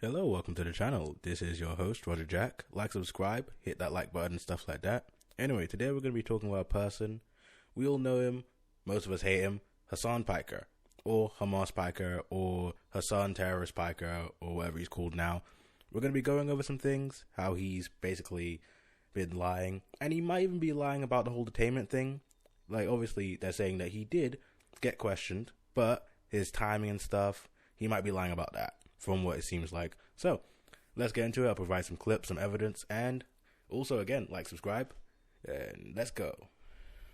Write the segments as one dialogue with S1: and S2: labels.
S1: Hello, welcome to the channel. This is your host, Roger Jack. Like, subscribe, hit that like button and stuff like that. Anyway, today we're going to be talking about a person. We all know him, most of us hate him, Hassan Piker, or Hamas Piker, or Hassan Terrorist Piker, or whatever he's called now. We're going to be going over some things, how he's basically been lying, and he might even be lying about the whole detainment thing. Like, obviously, they're saying that he did get questioned, but his timing and stuff, he might be lying about that, from what it seems like. So, let's get into it. I'll provide some clips, some evidence, and also, again, like, subscribe, and let's go.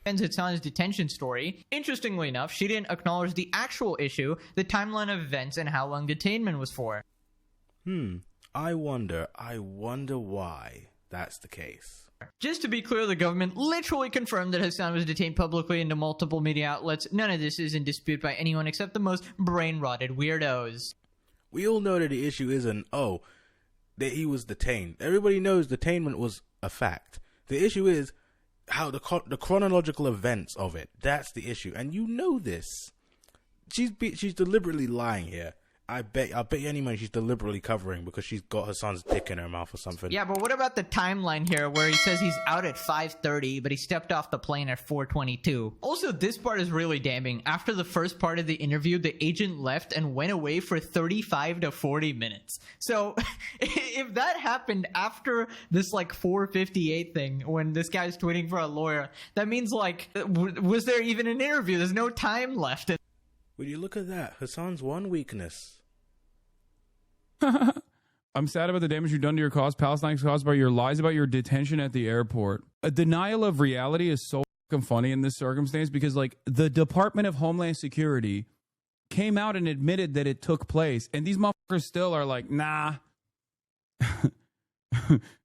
S2: Hassan's detention story. Interestingly enough, she didn't acknowledge the actual issue, the timeline of events, and how long detainment was for.
S1: I wonder why that's the case.
S2: Just to be clear, the government literally confirmed that Hassan was detained publicly into multiple media outlets. None of this is in dispute by anyone except the most brain-rotted weirdos.
S1: We all know that the issue isn't, that he was detained. Everybody knows detainment was a fact. The issue is how the chronological events of it. That's the issue, and you know this. She's deliberately lying here. I'll bet you any money she's deliberately covering because she's got Hassan's dick in her mouth or something.
S2: Yeah, but what about the timeline here where he says he's out at 5:30, but he stepped off the plane at 4:22? Also, this part is really damning. After the first part of the interview, the agent left and went away for 35 to 40 minutes. So, if that happened after this, 4:58 thing, when this guy's tweeting for a lawyer, that means, was there even an interview? There's no time left.
S1: When you look at that, Hassan's one weakness.
S3: I'm sad about the damage you've done to your cause. Palestine's caused by your lies about your detention at the airport. A denial of reality is so fucking funny in this circumstance because, the Department of Homeland Security came out and admitted that it took place, and these motherfuckers still are like, nah.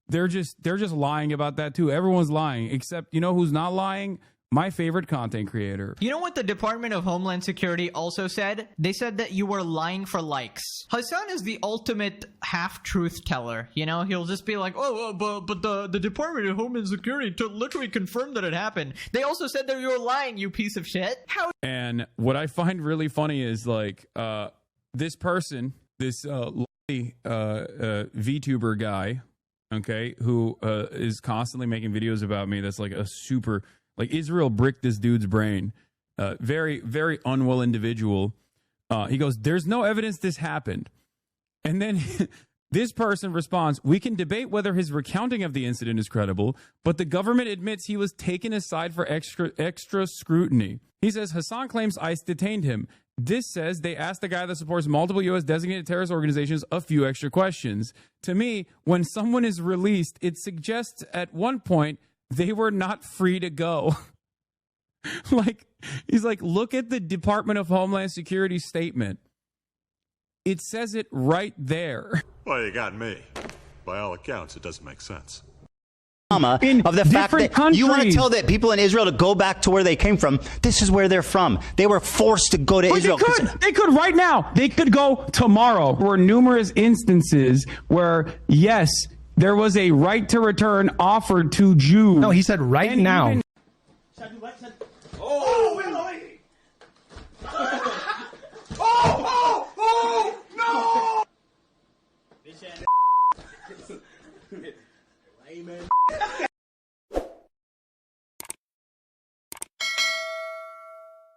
S3: They're just lying about that too. Everyone's lying, except you know who's not lying? My favorite content creator. You
S2: know what the Department of Homeland Security also said? They said that you were lying for likes. Hassan is the ultimate half-truth teller. You know, he'll just be like, but the Department of Homeland Security literally confirmed that it happened. They also said that you were lying, you piece of shit. How?
S3: And what I find really funny is this person, this VTuber guy, okay, who is constantly making videos about me. That's a super... Israel bricked this dude's brain. Very, very unwell individual. He goes, there's no evidence this happened. And then this person responds, we can debate whether his recounting of the incident is credible, but the government admits he was taken aside for extra scrutiny. He says, Hassan claims ICE detained him. This says they asked the guy that supports multiple U.S. designated terrorist organizations a few extra questions. To me, when someone is released, it suggests at one point they were not free to go. He's like, look at the Department of Homeland Security statement. It says it right there.
S4: Well, you got me. By all accounts, it doesn't make sense.
S5: Of the fact that countries. You want to tell that people in Israel to go back to where they came from. This is where they're from. They were forced to go to Israel.
S3: They could right now. They could go tomorrow. There were numerous instances where, yes, there was a right to return offered to Jews.
S6: No, he said right now.
S7: Oh, wait.